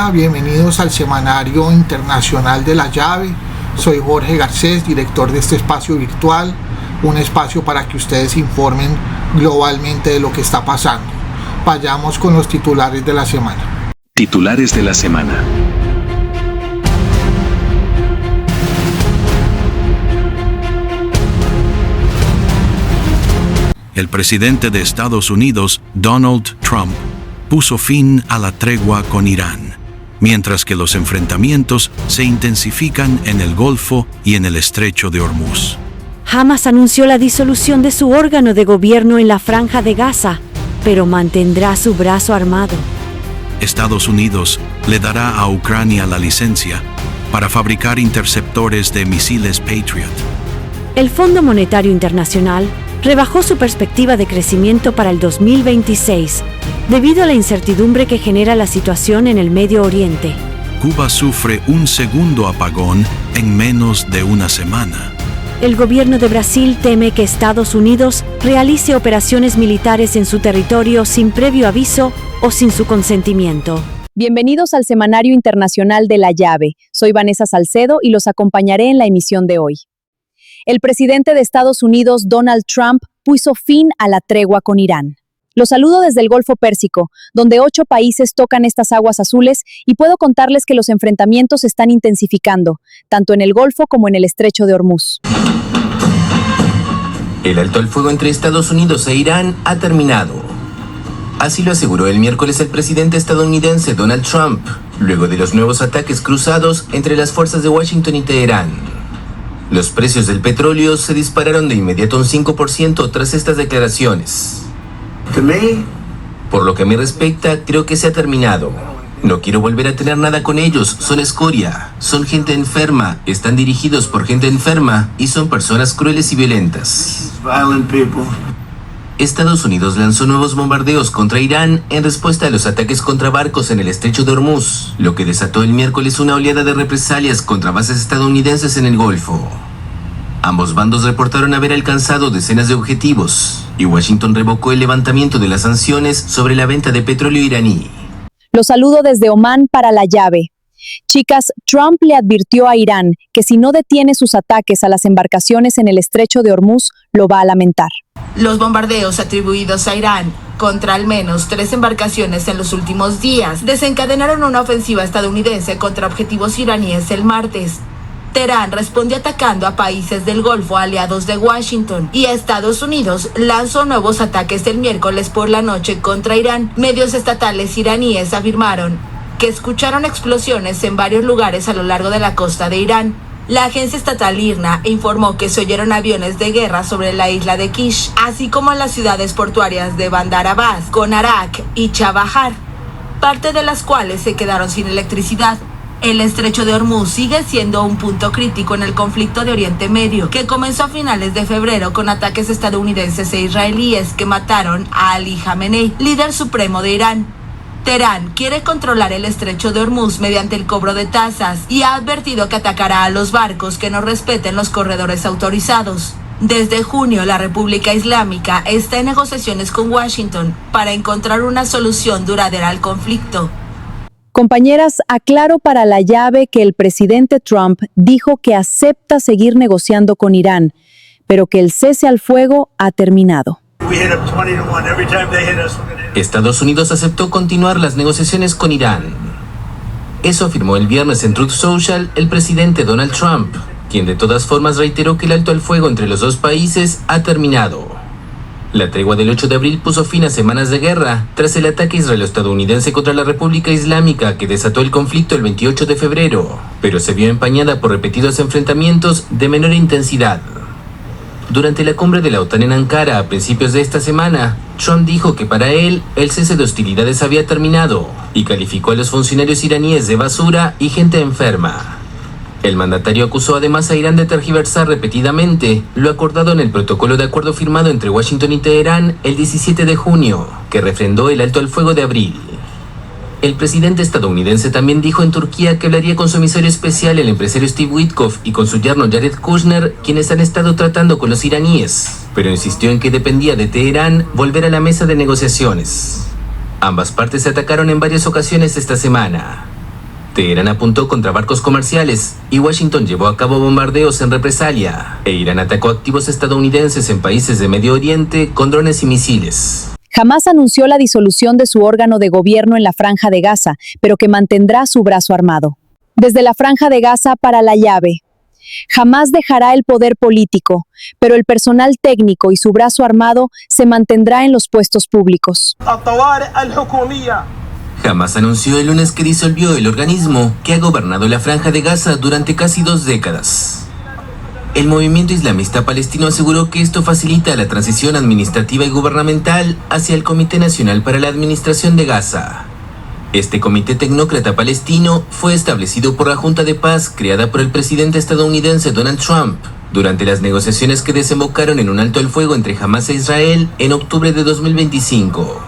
Hola, bienvenidos al Semanario Internacional de la Llave. Soy Jorge Garcés, director de este espacio virtual, un espacio para que ustedes se informen globalmente de lo que está pasando. Vayamos con los titulares de la semana. Titulares de la semana. El presidente de Estados Unidos, Donald Trump, puso fin a la tregua con Irán, mientras que los enfrentamientos se intensifican en el Golfo y en el Estrecho de Hormuz. Hamas anunció la disolución de su órgano de gobierno en la Franja de Gaza, pero mantendrá su brazo armado. Estados Unidos le dará a Ucrania la licencia para fabricar interceptores de misiles Patriot. El Fondo Monetario Internacional rebajó su perspectiva de crecimiento para el 2026, debido a la incertidumbre que genera la situación en el Medio Oriente. Cuba sufre un segundo apagón en menos de una semana. El gobierno de Brasil teme que Estados Unidos realice operaciones militares en su territorio sin previo aviso o sin su consentimiento. Bienvenidos al Semanario Internacional de la Llave. Soy Vanessa Salcedo y los acompañaré en la emisión de hoy. El presidente de Estados Unidos, Donald Trump, puso fin a la tregua con Irán. Los saludo desde el Golfo Pérsico, donde 8 países tocan estas aguas azules, y puedo contarles que los enfrentamientos se están intensificando, tanto en el Golfo como en el Estrecho de Hormuz. El alto al fuego entre Estados Unidos e Irán ha terminado. Así lo aseguró el miércoles el presidente estadounidense Donald Trump, luego de los nuevos ataques cruzados entre las fuerzas de Washington y Teherán. Los precios del petróleo se dispararon de inmediato un 5% tras estas declaraciones. Por lo que me respecta, creo que se ha terminado. No quiero volver a tener nada con ellos, son escoria, son gente enferma, están dirigidos por gente enferma y son personas crueles y violentas. Estados Unidos lanzó nuevos bombardeos contra Irán en respuesta a los ataques contra barcos en el Estrecho de Hormuz, lo que desató el miércoles una oleada de represalias contra bases estadounidenses en el Golfo. Ambos bandos reportaron haber alcanzado decenas de objetivos, y Washington revocó el levantamiento de las sanciones sobre la venta de petróleo iraní. Los saludo desde Omán para la Llave. Chicas, Trump le advirtió a Irán que si no detiene sus ataques a las embarcaciones en el Estrecho de Hormuz, lo va a lamentar. Los bombardeos atribuidos a Irán contra al menos 3 embarcaciones en los últimos días desencadenaron una ofensiva estadounidense contra objetivos iraníes el martes. Teherán respondió atacando a países del Golfo aliados de Washington, y Estados Unidos lanzó nuevos ataques el miércoles por la noche contra Irán. Medios estatales iraníes afirmaron que escucharon explosiones en varios lugares a lo largo de la costa de Irán. La agencia estatal IRNA informó que se oyeron aviones de guerra sobre la isla de Kish, así como en las ciudades portuarias de Bandar Abbas, Konarak y Chabahar, parte de las cuales se quedaron sin electricidad. El Estrecho de Hormuz sigue siendo un punto crítico en el conflicto de Oriente Medio, que comenzó a finales de febrero con ataques estadounidenses e israelíes que mataron a Ali Khamenei, líder supremo de Irán. Teherán quiere controlar el Estrecho de Hormuz mediante el cobro de tasas y ha advertido que atacará a los barcos que no respeten los corredores autorizados. Desde junio, la República Islámica está en negociaciones con Washington para encontrar una solución duradera al conflicto. Compañeras, aclaro para la Llave que el presidente Trump dijo que acepta seguir negociando con Irán, pero que el cese al fuego ha terminado. Estados Unidos aceptó continuar las negociaciones con Irán. Eso afirmó el viernes en Truth Social el presidente Donald Trump, quien de todas formas reiteró que el alto al fuego entre los dos países ha terminado. La tregua del 8 de abril puso fin a semanas de guerra tras el ataque israelo-estadounidense contra la República Islámica que desató el conflicto el 28 de febrero, pero se vio empañada por repetidos enfrentamientos de menor intensidad. Durante la cumbre de la OTAN en Ankara a principios de esta semana, Trump dijo que para él el cese de hostilidades había terminado y calificó a los funcionarios iraníes de basura y gente enferma. El mandatario acusó además a Irán de tergiversar repetidamente lo acordado en el protocolo de acuerdo firmado entre Washington y Teherán el 17 de junio, que refrendó el alto al fuego de abril. El presidente estadounidense también dijo en Turquía que hablaría con su emisario especial, el empresario Steve Witkoff, y con su yerno Jared Kushner, quienes han estado tratando con los iraníes, pero insistió en que dependía de Teherán volver a la mesa de negociaciones. Ambas partes se atacaron en varias ocasiones esta semana. Teherán apuntó contra barcos comerciales y Washington llevó a cabo bombardeos en represalia. E Irán atacó activos estadounidenses en países de Medio Oriente con drones y misiles. Hamás anunció la disolución de su órgano de gobierno en la Franja de Gaza, pero que mantendrá su brazo armado. Desde la Franja de Gaza para la llave. Hamás dejará el poder político, pero el personal técnico y su brazo armado se mantendrá en los puestos públicos. Hamás anunció el lunes que disolvió el organismo que ha gobernado la Franja de Gaza durante casi 2 décadas. El movimiento islamista palestino aseguró que esto facilita la transición administrativa y gubernamental hacia el Comité Nacional para la Administración de Gaza. Este comité tecnócrata palestino fue establecido por la Junta de Paz creada por el presidente estadounidense Donald Trump durante las negociaciones que desembocaron en un alto el fuego entre Hamás e Israel en octubre de 2025.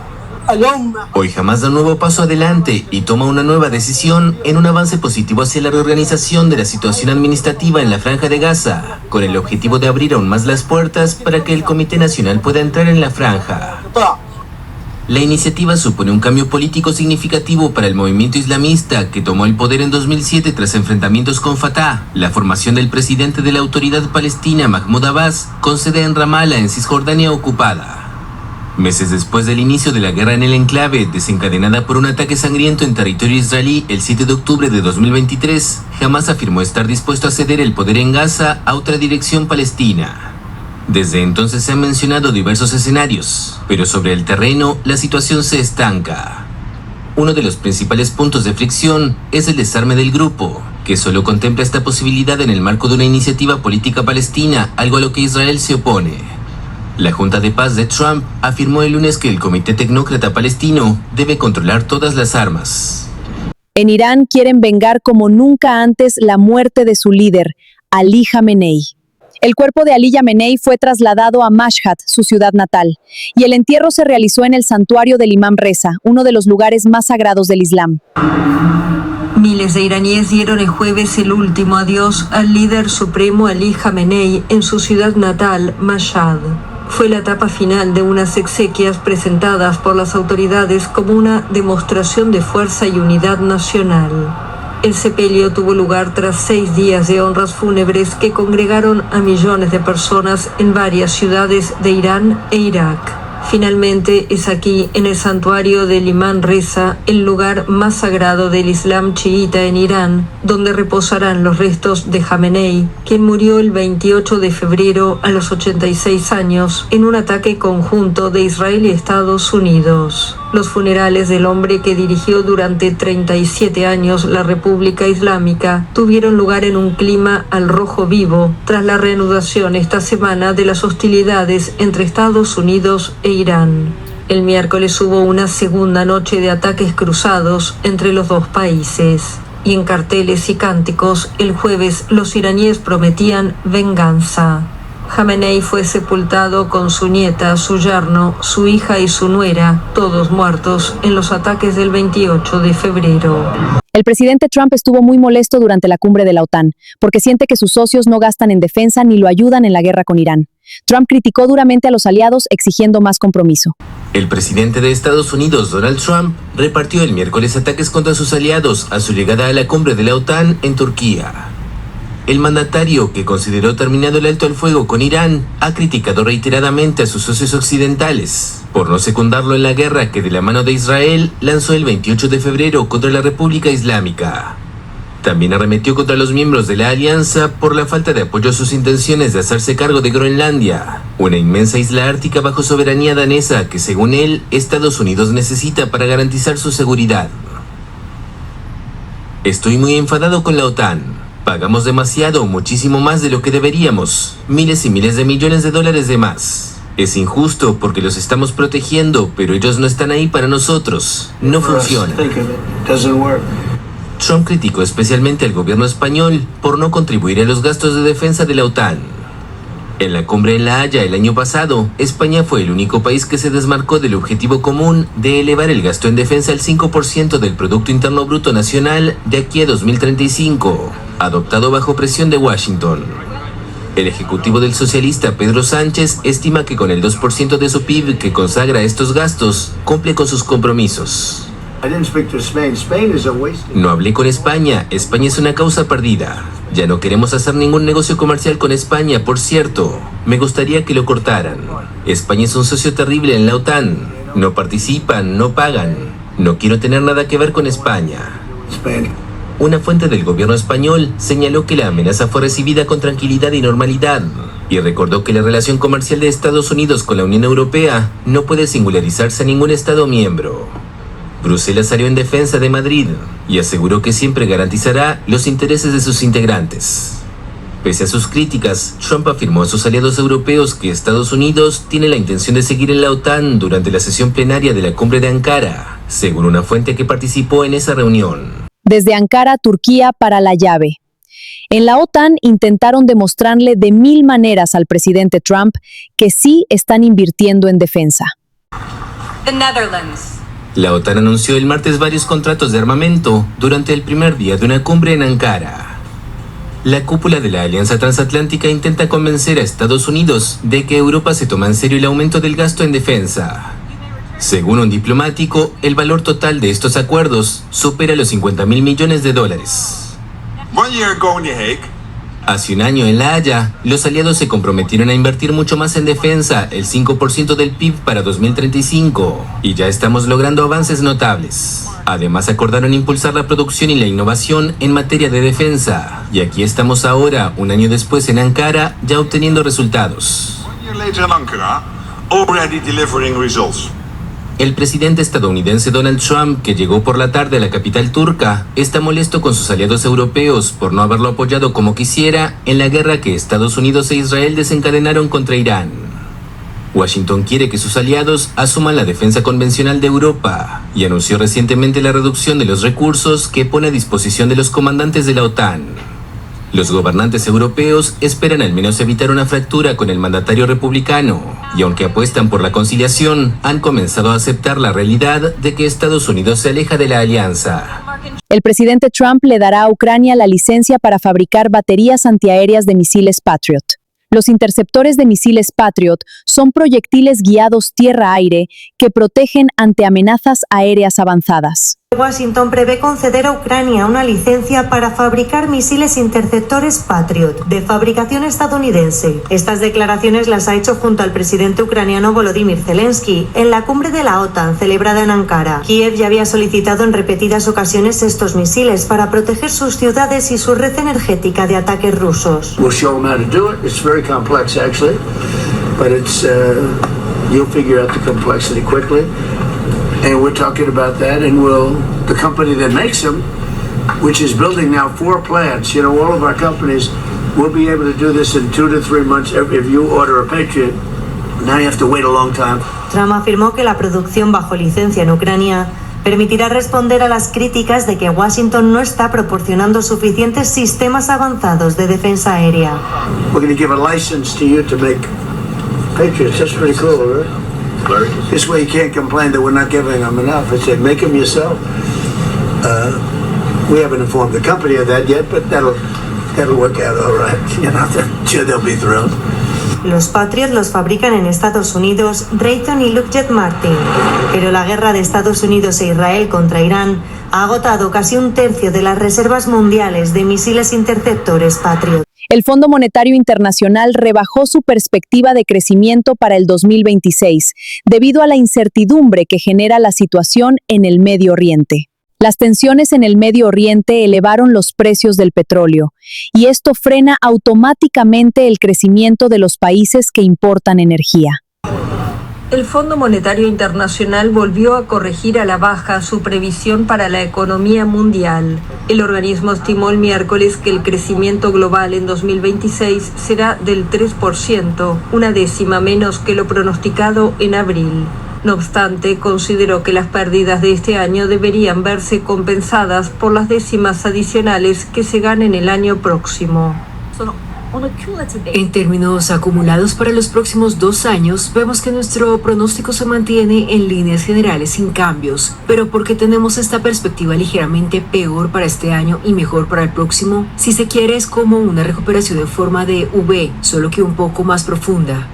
Hoy Hamás da un nuevo paso adelante y toma una nueva decisión en un avance positivo hacia la reorganización de la situación administrativa en la Franja de Gaza, con el objetivo de abrir aún más las puertas para que el Comité Nacional pueda entrar en la franja. La iniciativa supone un cambio político significativo para el movimiento islamista que tomó el poder en 2007 tras enfrentamientos con Fatah, la formación del presidente de la Autoridad Palestina Mahmoud Abbas, con sede en Ramallah en Cisjordania ocupada. Meses después del inicio de la guerra en el enclave, desencadenada por un ataque sangriento en territorio israelí el 7 de octubre de 2023, Hamás afirmó estar dispuesto a ceder el poder en Gaza a otra dirección palestina. Desde entonces se han mencionado diversos escenarios, pero sobre el terreno la situación se estanca. Uno de los principales puntos de fricción es el desarme del grupo, que solo contempla esta posibilidad en el marco de una iniciativa política palestina, algo a lo que Israel se opone. La Junta de Paz de Trump afirmó el lunes que el Comité Tecnócrata Palestino debe controlar todas las armas. En Irán quieren vengar como nunca antes la muerte de su líder, Ali Jamenei. El cuerpo de Ali Jamenei fue trasladado a Mashhad, su ciudad natal, y el entierro se realizó en el santuario del Imam Reza, uno de los lugares más sagrados del Islam. Miles de iraníes dieron el jueves el último adiós al líder supremo Ali Jamenei en su ciudad natal, Mashhad. Fue la etapa final de unas exequias presentadas por las autoridades como una demostración de fuerza y unidad nacional. El sepelio tuvo lugar tras 6 días de honras fúnebres que congregaron a millones de personas en varias ciudades de Irán e Irak. Finalmente es aquí, en el santuario del Imam Reza, el lugar más sagrado del Islam chiita en Irán, donde reposarán los restos de Jamenei, quien murió el 28 de febrero a los 86 años en un ataque conjunto de Israel y Estados Unidos. Los funerales del hombre que dirigió durante 37 años la República Islámica tuvieron lugar en un clima al rojo vivo tras la reanudación esta semana de las hostilidades entre Estados Unidos e Irán. El miércoles hubo una segunda noche de ataques cruzados entre los dos países. Y en carteles y cánticos, el jueves los iraníes prometían venganza. Jamenei fue sepultado con su nieta, su yerno, su hija y su nuera, todos muertos en los ataques del 28 de febrero. El presidente Trump estuvo muy molesto durante la cumbre de la OTAN, porque siente que sus socios no gastan en defensa ni lo ayudan en la guerra con Irán. Trump criticó duramente a los aliados, exigiendo más compromiso. El presidente de Estados Unidos, Donald Trump, repartió el miércoles ataques contra sus aliados a su llegada a la cumbre de la OTAN en Turquía. El mandatario, que consideró terminado el alto al fuego con Irán, ha criticado reiteradamente a sus socios occidentales por no secundarlo en la guerra que de la mano de Israel lanzó el 28 de febrero contra la República Islámica. También arremetió contra los miembros de la alianza por la falta de apoyo a sus intenciones de hacerse cargo de Groenlandia, una inmensa isla ártica bajo soberanía danesa que, según él, Estados Unidos necesita para garantizar su seguridad. Estoy muy enfadado con la OTAN. Pagamos demasiado, muchísimo más de lo que deberíamos. Miles y miles de millones de dólares de más. Es injusto porque los estamos protegiendo, pero ellos no están ahí para nosotros. No funciona. Trump criticó especialmente al gobierno español por no contribuir a los gastos de defensa de la OTAN. En la cumbre en La Haya el año pasado, España fue el único país que se desmarcó del objetivo común de elevar el gasto en defensa al 5% del Producto Interno Bruto Nacional de aquí a 2035, adoptado bajo presión de Washington. El ejecutivo del socialista Pedro Sánchez estima que con el 2% de su PIB que consagra estos gastos, cumple con sus compromisos. No hablé con España. España es una causa perdida. Ya no queremos hacer ningún negocio comercial con España, por cierto. Me gustaría que lo cortaran. España es un socio terrible en la OTAN. No participan, no pagan. No quiero tener nada que ver con España. Una fuente del gobierno español señaló que la amenaza fue recibida con tranquilidad y normalidad, y recordó que la relación comercial de Estados Unidos con la Unión Europea no puede singularizarse a ningún Estado miembro. Bruselas salió en defensa de Madrid y aseguró que siempre garantizará los intereses de sus integrantes. Pese a sus críticas, Trump afirmó a sus aliados europeos que Estados Unidos tiene la intención de seguir en la OTAN durante la sesión plenaria de la cumbre de Ankara, según una fuente que participó en esa reunión. Desde Ankara, Turquía, para la llave. En la OTAN intentaron demostrarle de 1000 maneras al presidente Trump que sí están invirtiendo en defensa. The Netherlands. La OTAN anunció el martes varios contratos de armamento durante el primer día de una cumbre en Ankara. La cúpula de la Alianza Transatlántica intenta convencer a Estados Unidos de que Europa se toma en serio el aumento del gasto en defensa. Según un diplomático, el valor total de estos acuerdos supera los $50.000 millones. Hace un año en La Haya, los aliados se comprometieron a invertir mucho más en defensa, el 5% del PIB para 2035, y ya estamos logrando avances notables. Además, acordaron impulsar la producción y la innovación en materia de defensa, y aquí estamos ahora, un año después en Ankara, ya obteniendo resultados. El presidente estadounidense Donald Trump, que llegó por la tarde a la capital turca, está molesto con sus aliados europeos por no haberlo apoyado como quisiera en la guerra que Estados Unidos e Israel desencadenaron contra Irán. Washington quiere que sus aliados asuman la defensa convencional de Europa y anunció recientemente la reducción de los recursos que pone a disposición de los comandantes de la OTAN. Los gobernantes europeos esperan al menos evitar una fractura con el mandatario republicano, y aunque apuestan por la conciliación, han comenzado a aceptar la realidad de que Estados Unidos se aleja de la alianza. El presidente Trump le dará a Ucrania la licencia para fabricar baterías antiaéreas de misiles Patriot. Los interceptores de misiles Patriot son proyectiles guiados tierra-aire que protegen ante amenazas aéreas avanzadas. Washington prevé conceder a Ucrania una licencia para fabricar misiles interceptores Patriot, de fabricación estadounidense. Estas declaraciones las ha hecho junto al presidente ucraniano Volodymyr Zelensky en la cumbre de la OTAN celebrada en Ankara. Kiev ya había solicitado en repetidas ocasiones estos misiles para proteger sus ciudades y su red energética de ataques rusos. And we're talking about that, and the company that makes them, which is building now 4 plants, all of our companies will be able to do this in 2 to 3 months. If you order a Patriot, now you have to wait a long time. Trump afirmó que la producción bajo licencia en Ucrania permitirá responder a las críticas de que Washington no está proporcionando suficientes sistemas avanzados de defensa aérea. We're going to give a license to you to make Patriots. That's pretty cool, right? This way you can't complain that we're not giving them enough. I said, make them yourself. We haven't informed the company of that yet, but that'll work out all right. I'm sure they'll be thrilled. Los Patriot los fabrican en Estados Unidos Raytheon y Lockheed Martin, pero la guerra de Estados Unidos e Israel contra Irán ha agotado casi 1/3 de las reservas mundiales de misiles interceptores Patriot. El Fondo Monetario Internacional rebajó su perspectiva de crecimiento para el 2026 debido a la incertidumbre que genera la situación en el Medio Oriente. Las tensiones en el Medio Oriente elevaron los precios del petróleo, y esto frena automáticamente el crecimiento de los países que importan energía. El Fondo Monetario Internacional volvió a corregir a la baja su previsión para la economía mundial. El organismo estimó el miércoles que el crecimiento global en 2026 será del 3%, una décima menos que lo pronosticado en abril. No obstante, consideró que las pérdidas de este año deberían verse compensadas por las décimas adicionales que se ganen el año próximo. En términos acumulados para los próximos 2 años, vemos que nuestro pronóstico se mantiene en líneas generales sin cambios. Pero ¿por qué tenemos esta perspectiva ligeramente peor para este año y mejor para el próximo? Si se quiere, es como una recuperación en forma de V, solo que un poco más profunda.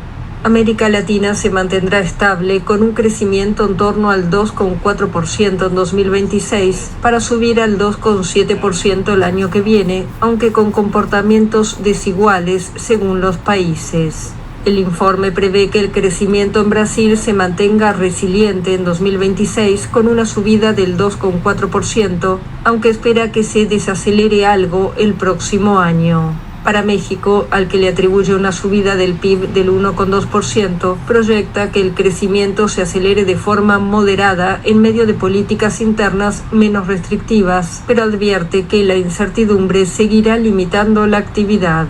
América Latina se mantendrá estable con un crecimiento en torno al 2,4% en 2026 para subir al 2,7% el año que viene, aunque con comportamientos desiguales según los países. El informe prevé que el crecimiento en Brasil se mantenga resiliente en 2026 con una subida del 2,4%, aunque espera que se desacelere algo el próximo año. Para México, al que le atribuye una subida del PIB del 1,2%, proyecta que el crecimiento se acelere de forma moderada en medio de políticas internas menos restrictivas, pero advierte que la incertidumbre seguirá limitando la actividad.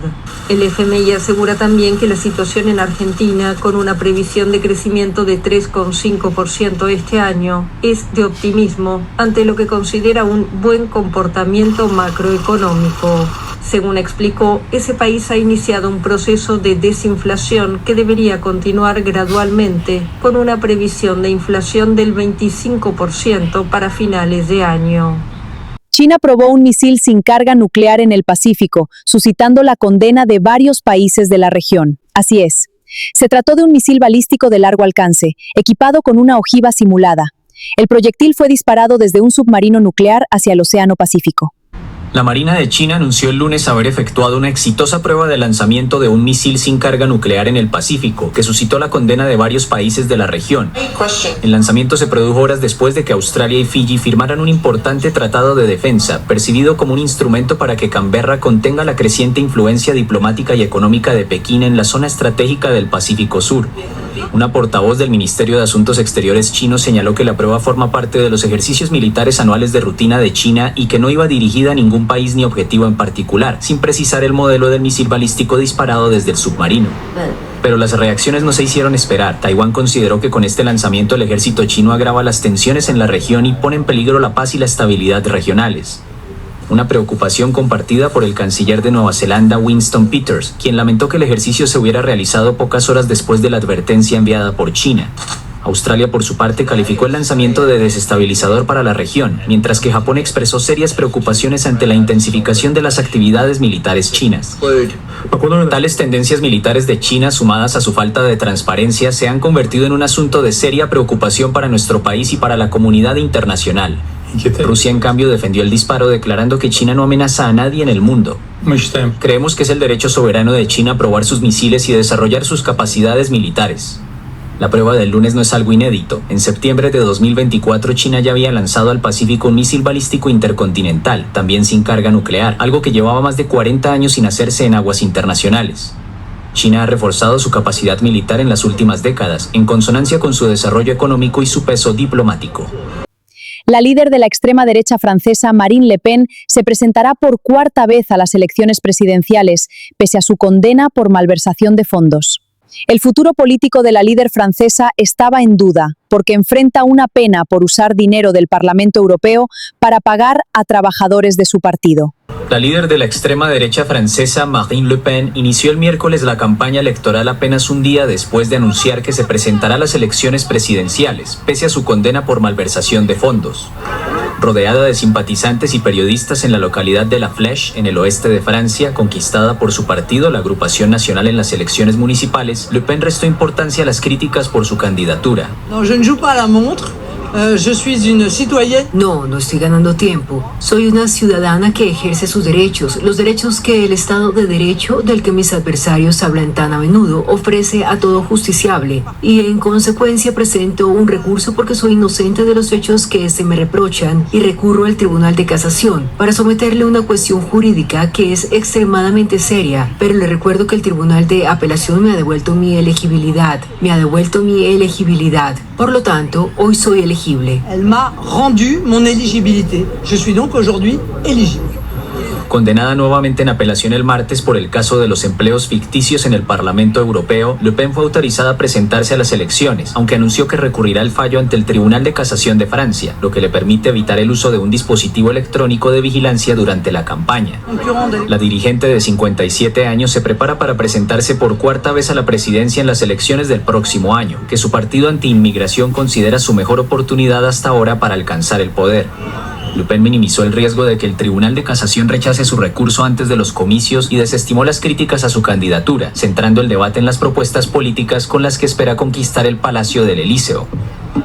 El FMI asegura también que la situación en Argentina, con una previsión de crecimiento de 3,5% este año, es de optimismo ante lo que considera un buen comportamiento macroeconómico. Según explicó, ese país ha iniciado un proceso de desinflación que debería continuar gradualmente, con una previsión de inflación del 25% para finales de año. China probó un misil sin carga nuclear en el Pacífico, suscitando la condena de varios países de la región. Así es. Se trató de un misil balístico de largo alcance, equipado con una ojiva simulada. El proyectil fue disparado desde un submarino nuclear hacia el Océano Pacífico. La Marina de China anunció el lunes haber efectuado una exitosa prueba de lanzamiento de un misil sin carga nuclear en el Pacífico, que suscitó la condena de varios países de la región. El lanzamiento se produjo horas después de que Australia y Fiji firmaran un importante tratado de defensa, percibido como un instrumento para que Canberra contenga la creciente influencia diplomática y económica de Pekín en la zona estratégica del Pacífico Sur. Una portavoz del Ministerio de Asuntos Exteriores chino señaló que la prueba forma parte de los ejercicios militares anuales de rutina de China y que no iba dirigida a ningún país ni objetivo en particular, sin precisar el modelo del misil balístico disparado desde el submarino. Pero las reacciones no se hicieron esperar. Taiwán consideró que con este lanzamiento el ejército chino agrava las tensiones en la región y pone en peligro la paz y la estabilidad regionales. Una preocupación compartida por el canciller de Nueva Zelanda, Winston Peters, quien lamentó que el ejercicio se hubiera realizado pocas horas después de la advertencia enviada por China. Australia, por su parte, calificó el lanzamiento de desestabilizador para la región, mientras que Japón expresó serias preocupaciones ante la intensificación de las actividades militares chinas. Tales tendencias militares de China, sumadas a su falta de transparencia, se han convertido en un asunto de seria preocupación para nuestro país y para la comunidad internacional. Rusia, en cambio, defendió el disparo, declarando que China no amenaza a nadie en el mundo. Creemos que es el derecho soberano de China a probar sus misiles y desarrollar sus capacidades militares. La prueba del lunes no es algo inédito. En septiembre de 2024, China ya había lanzado al Pacífico un misil balístico intercontinental, también sin carga nuclear, algo que llevaba más de 40 años sin hacerse en aguas internacionales. China ha reforzado su capacidad militar en las últimas décadas, en consonancia con su desarrollo económico y su peso diplomático. La líder de la extrema derecha francesa, Marine Le Pen, se presentará por cuarta vez a las elecciones presidenciales, pese a su condena por malversación de fondos. El futuro político de la líder francesa estaba en duda, porque enfrenta una pena por usar dinero del Parlamento Europeo para pagar a trabajadores de su partido. La líder de la extrema derecha francesa, Marine Le Pen, inició el miércoles la campaña electoral apenas un día después de anunciar que se presentará a las elecciones presidenciales, pese a su condena por malversación de fondos. Rodeada de simpatizantes y periodistas en la localidad de La Flèche, en el oeste de Francia, conquistada por su partido, la Agrupación Nacional, en las elecciones municipales, Le Pen restó importancia a las críticas por su candidatura. No, je ne joue pas à la montre. Je suis une citoyenne. No estoy ganando tiempo. Soy una ciudadana que ejerce sus derechos, los derechos que el Estado de Derecho, del que mis adversarios hablan tan a menudo, ofrece a todo justiciable. Y en consecuencia presento un recurso porque soy inocente de los hechos que se me reprochan y recurro al Tribunal de Casación para someterle una cuestión jurídica que es extremadamente seria. Pero le recuerdo que el Tribunal de Apelación me ha devuelto mi elegibilidad. Por lo tanto, hoy soy elegible. Elle m'a rendu mon éligibilité. Je suis donc aujourd'hui éligible. Condenada nuevamente en apelación el martes por el caso de los empleos ficticios en el Parlamento Europeo, Le Pen fue autorizada a presentarse a las elecciones, aunque anunció que recurrirá el fallo ante el Tribunal de Casación de Francia, lo que le permite evitar el uso de un dispositivo electrónico de vigilancia durante la campaña. La dirigente de 57 años se prepara para presentarse por cuarta vez a la presidencia en las elecciones del próximo año, que su partido anti-inmigración considera su mejor oportunidad hasta ahora para alcanzar el poder. Le Pen minimizó el riesgo de que el Tribunal de Casación rechace su recurso antes de los comicios y desestimó las críticas a su candidatura, centrando el debate en las propuestas políticas con las que espera conquistar el Palacio del Elíseo.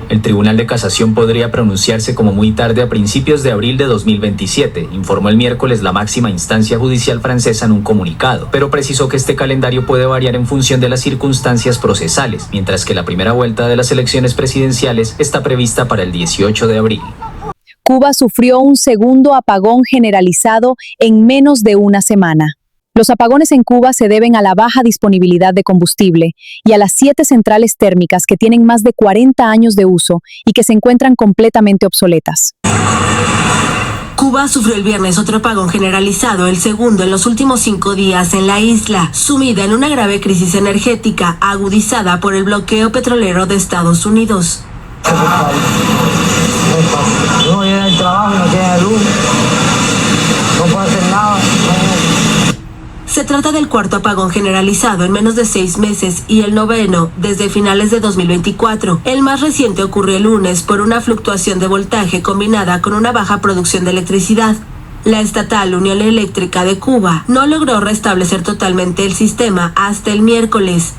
El Tribunal de Casación podría pronunciarse como muy tarde a principios de abril de 2027, informó el miércoles la máxima instancia judicial francesa en un comunicado, pero precisó que este calendario puede variar en función de las circunstancias procesales, mientras que la primera vuelta de las elecciones presidenciales está prevista para el 18 de abril. Cuba sufrió un segundo apagón generalizado en menos de una semana. Los apagones en Cuba se deben a la baja disponibilidad de combustible y a las 7 centrales térmicas que tienen más de 40 años de uso y que se encuentran completamente obsoletas. Cuba sufrió el viernes otro apagón generalizado, el segundo en los últimos 5 días en la isla, sumida en una grave crisis energética agudizada por el bloqueo petrolero de Estados Unidos. No viene al trabajo, no tiene luz, no puede hacer nada. Se trata del cuarto apagón generalizado en menos de 6 meses y el noveno desde finales de 2024. El más reciente ocurrió el lunes por una fluctuación de voltaje combinada con una baja producción de electricidad. La estatal Unión Eléctrica de Cuba no logró restablecer totalmente el sistema hasta el miércoles.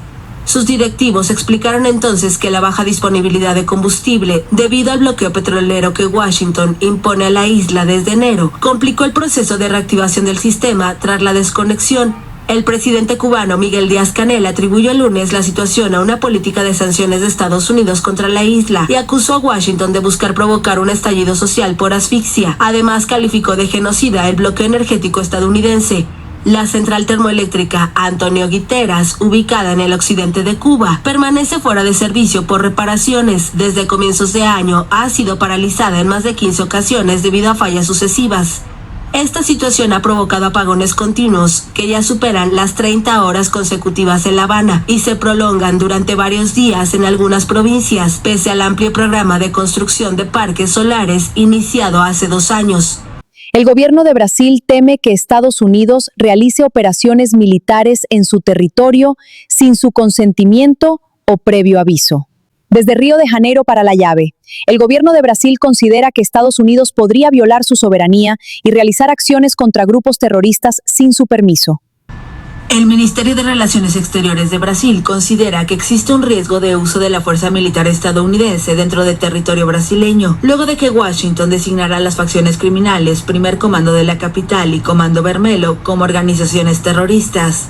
Sus directivos explicaron entonces que la baja disponibilidad de combustible, debido al bloqueo petrolero que Washington impone a la isla desde enero, complicó el proceso de reactivación del sistema tras la desconexión. El presidente cubano Miguel Díaz-Canel atribuyó el lunes la situación a una política de sanciones de Estados Unidos contra la isla y acusó a Washington de buscar provocar un estallido social por asfixia. Además, calificó de genocida el bloqueo energético estadounidense. La central termoeléctrica Antonio Guiteras, ubicada en el occidente de Cuba, permanece fuera de servicio por reparaciones. Desde comienzos de año ha sido paralizada en más de 15 ocasiones debido a fallas sucesivas. Esta situación ha provocado apagones continuos que ya superan las 30 horas consecutivas en La Habana y se prolongan durante varios días en algunas provincias, pese al amplio programa de construcción de parques solares iniciado hace 2 años. El gobierno de Brasil teme que Estados Unidos realice operaciones militares en su territorio sin su consentimiento o previo aviso. Desde Río de Janeiro para La Llave, el gobierno de Brasil considera que Estados Unidos podría violar su soberanía y realizar acciones contra grupos terroristas sin su permiso. El Ministerio de Relaciones Exteriores de Brasil considera que existe un riesgo de uso de la fuerza militar estadounidense dentro del territorio brasileño, luego de que Washington designara a las facciones criminales Primer Comando de la Capital y Comando Vermelho como organizaciones terroristas.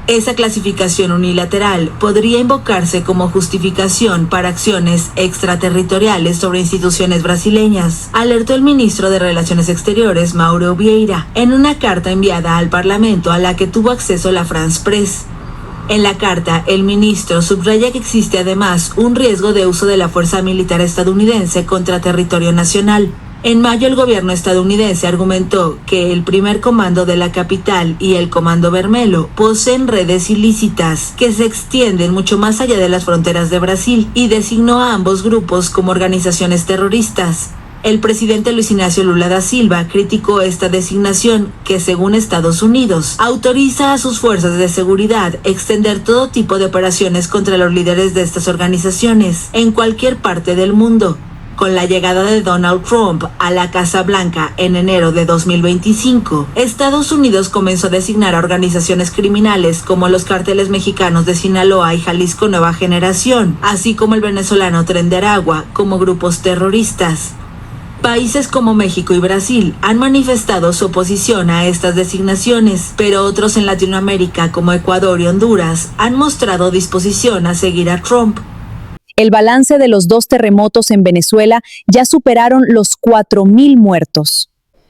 Esa clasificación unilateral podría invocarse como justificación para acciones extraterritoriales sobre instituciones brasileñas, alertó el ministro de Relaciones Exteriores, Mauro Vieira, en una carta enviada al Parlamento a la que tuvo acceso la France Press. En la carta, el ministro subraya que existe además un riesgo de uso de la fuerza militar estadounidense contra territorio nacional. En mayo, el gobierno estadounidense argumentó que el Primer Comando de la Capital y el Comando Vermelho poseen redes ilícitas que se extienden mucho más allá de las fronteras de Brasil y designó a ambos grupos como organizaciones terroristas. El presidente Luis Ignacio Lula da Silva criticó esta designación que, según Estados Unidos, autoriza a sus fuerzas de seguridad extender todo tipo de operaciones contra los líderes de estas organizaciones en cualquier parte del mundo. Con la llegada de Donald Trump a la Casa Blanca en enero de 2025, Estados Unidos comenzó a designar a organizaciones criminales como los cárteles mexicanos de Sinaloa y Jalisco Nueva Generación, así como el venezolano Tren de Aragua, como grupos terroristas. Países como México y Brasil han manifestado su oposición a estas designaciones, pero otros en Latinoamérica como Ecuador y Honduras han mostrado disposición a seguir a Trump. El balance de los 2 terremotos en Venezuela ya superaron los 4.000 muertos.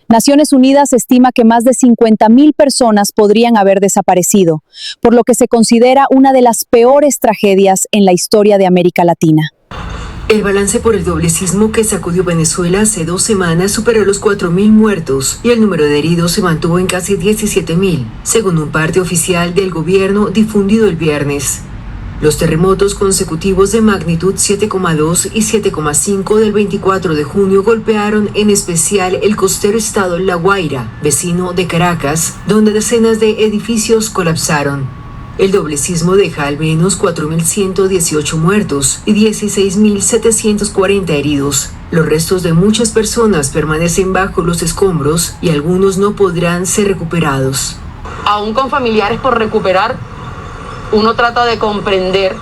Naciones Unidas estima que más de 50.000 personas podrían haber desaparecido, por lo que se considera una de las peores tragedias en la historia de América Latina. El balance por el doble sismo que sacudió Venezuela hace 2 semanas superó los 4.000 muertos y el número de heridos se mantuvo en casi 17.000, según un parte oficial del gobierno difundido el viernes. Los terremotos consecutivos de magnitud 7,2 y 7,5 del 24 de junio golpearon en especial el costero estado La Guaira, vecino de Caracas, donde decenas de edificios colapsaron. El doble sismo deja al menos 4.118 muertos y 16.740 heridos. Los restos de muchas personas permanecen bajo los escombros y algunos no podrán ser recuperados. Aún con familiares por recuperar, uno trata de comprender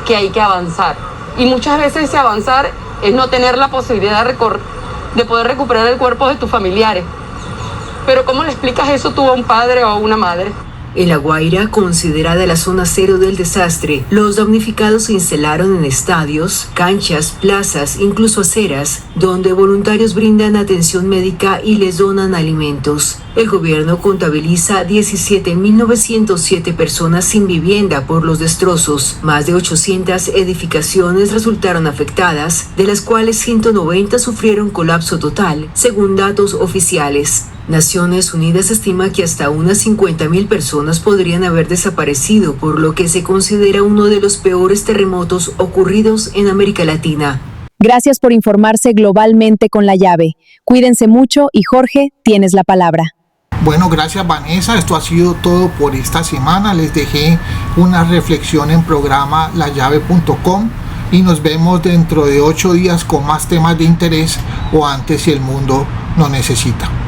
que hay que avanzar. Y muchas veces ese avanzar es no tener la posibilidad de poder recuperar el cuerpo de tus familiares. Pero ¿cómo le explicas eso tú a un padre o a una madre? En La Guaira, considerada la zona cero del desastre, los damnificados se instalaron en estadios, canchas, plazas, incluso aceras, donde voluntarios brindan atención médica y les donan alimentos. El gobierno contabiliza 17.907 personas sin vivienda por los destrozos. Más de 800 edificaciones resultaron afectadas, de las cuales 190 sufrieron colapso total, según datos oficiales. Naciones Unidas estima que hasta unas 50.000 personas podrían haber desaparecido, por lo que se considera uno de los peores terremotos ocurridos en América Latina. Gracias por informarse globalmente con La Llave. Cuídense mucho y Jorge, tienes la palabra. Bueno, gracias Vanessa, esto ha sido todo por esta semana. Les dejé una reflexión en programa layave.com y nos vemos dentro de 8 días con más temas de interés o antes si el mundo lo necesita.